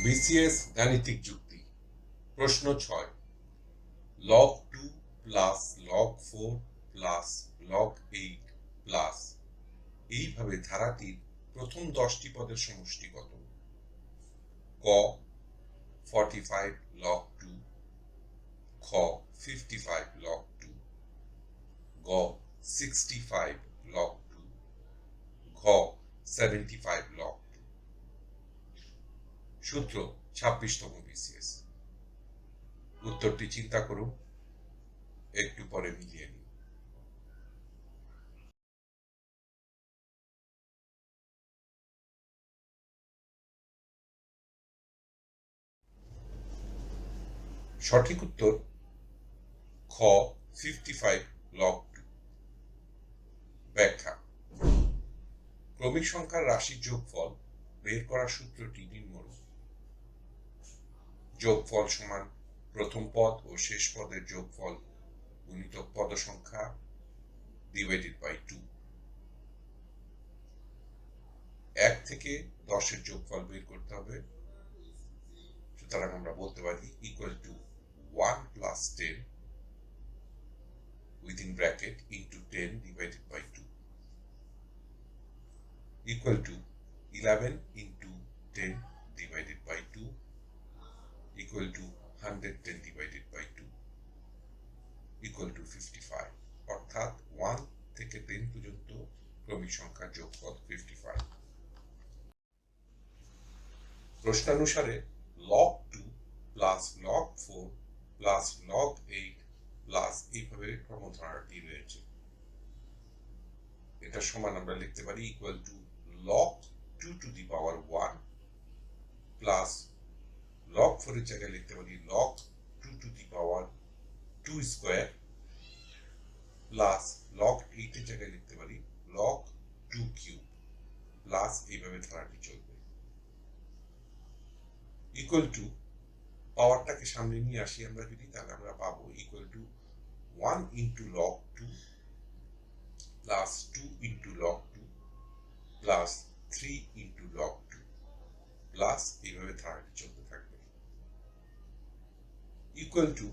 BCS গাণিতিক যুক্তি প্রশ্ন 6 log 2 plus log 4 plus log 8 plus এইভাবে ধারাটির প্রথম 10টি পদের সমষ্টি কত? ক 45 log 2, খ 55 log 2, গ 65 log 2, ঘ 75 log 2। সূত্র 26তম বিসিএস। উত্তরটি চিন্তা করুন, একটু পরে মিলিয়ে নিন। সঠিক উত্তর খ 55 log 2। ব্যাখ্যা: ক্রমিক সংখ্যার রাশির যোগফল বের করার সূত্রটি নিম্নরূপ: যোগফল সমান প্রথম পদ ও শেষ পদের যোগফল গুণিতক পদ সংখ্যা ডিভাইডেড বাই 2। 1 থেকে 10 এর যোগফল বের করতে হবে, সুতরাং আমরা বলতে পারি equal to 1 plus 10 within bracket into 10 divided by 2 equal to 11 into 10 divided by 2 equal to 110 divided by 2 equal to 55। অর্থাৎ 1 থেকে 10 পর্যন্ত ক্রমিক সংখ্যার যোগফল 55। প্রশ্নানুসারে log 2 plus log 4 plus log 8 plus এইভাবে ক্রমধারাটি রয়েছে। এটা সমান আমরা লিখতে পারি equal to log 2 to the power 1 plus log 4 এর জায়গায় লিখতে পারি log 2 to the power 2 square plus log 8 এর জায়গায় লিখতে পারি log 2 কিউব প্লাস এইভাবে ধারাটি চলবে। ইকুয়াল টু পাওয়ারটাকে সামনে নিয়ে আসি আমরা যদি, তাহলে আমরা পাবো equal to 1 into log 2 plus 2 into log 2 plus 3 into log 2 plus এইভাবে ধারাটি চলতে থাকবে। ইকুয়াল টু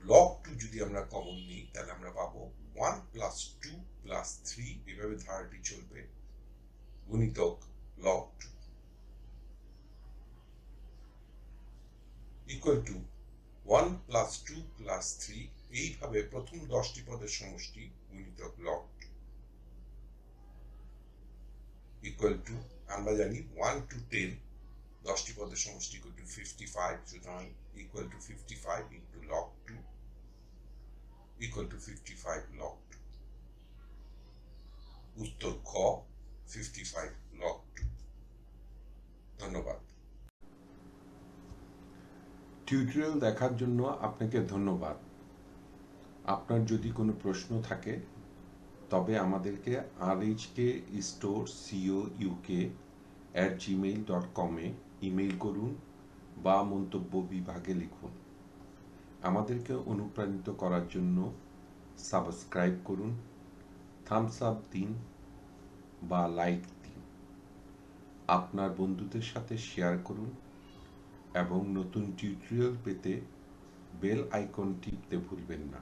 log 2 যদি আমরা কমন নিই তাহলে আমরা পাবো 1 প্লাস 2 প্লাস 3, এভাবে ধারাটি চলবে গুণিতক log 2 equal to 1 plus 2 plus 3, এইভাবে প্রথম 10টি পদের সমষ্টি গুণিতক log 2 ইকুয়াল টু আমরা জানি 1 to 10 10টি পদের সমষ্টি ইকুয়াল টু 55, সুতরাং equal to 55 into log 2 equal to 55 log 2। উত্তর খ 55 log 2। ধন্যবাদ। টিউটোরিয়াল দেখার জন্য আপনাকে ধন্যবাদ। আপনার যদি কোনো প্রশ্ন থাকে তবে আমাদেরকে rhkstorecouk@gmail.com ইমেইল করুন বা মন্তব্য বিভাগে লিখুন। আমাদেরকে অনুপ্রাণিত করার জন্য সাবস্ক্রাইব করুন, থামস আপ দিন বা লাইক দিন, আপনার বন্ধুদের সাথে শেয়ার করুন এবং নতুন টিউটোরিয়াল পেতে বেল আইকন টিপতে ভুলবেন না।